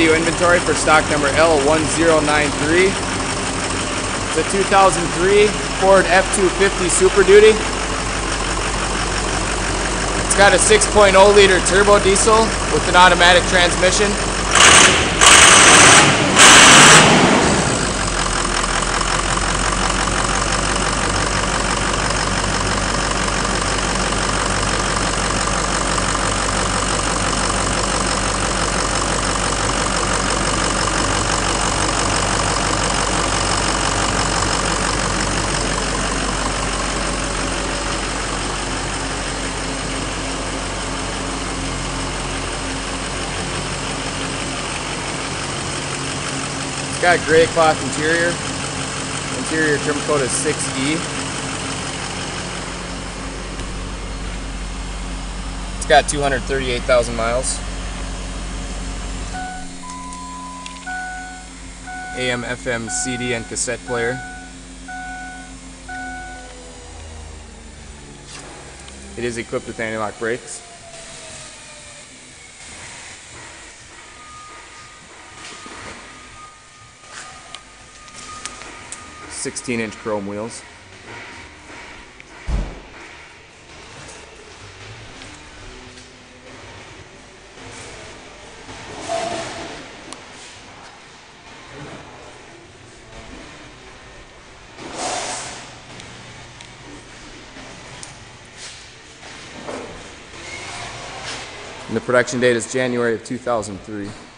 video inventory for stock number L1093. It's a 2003 Ford F250 Super Duty. It's got a 6.0 liter turbo diesel with an automatic transmission. It's got a gray cloth interior. Interior trim code is 6E. It's got 238,000 miles. AM, FM, CD, and cassette player. It is equipped with anti-lock brakes. .16-inch chrome wheels. And the production date is January of 2003.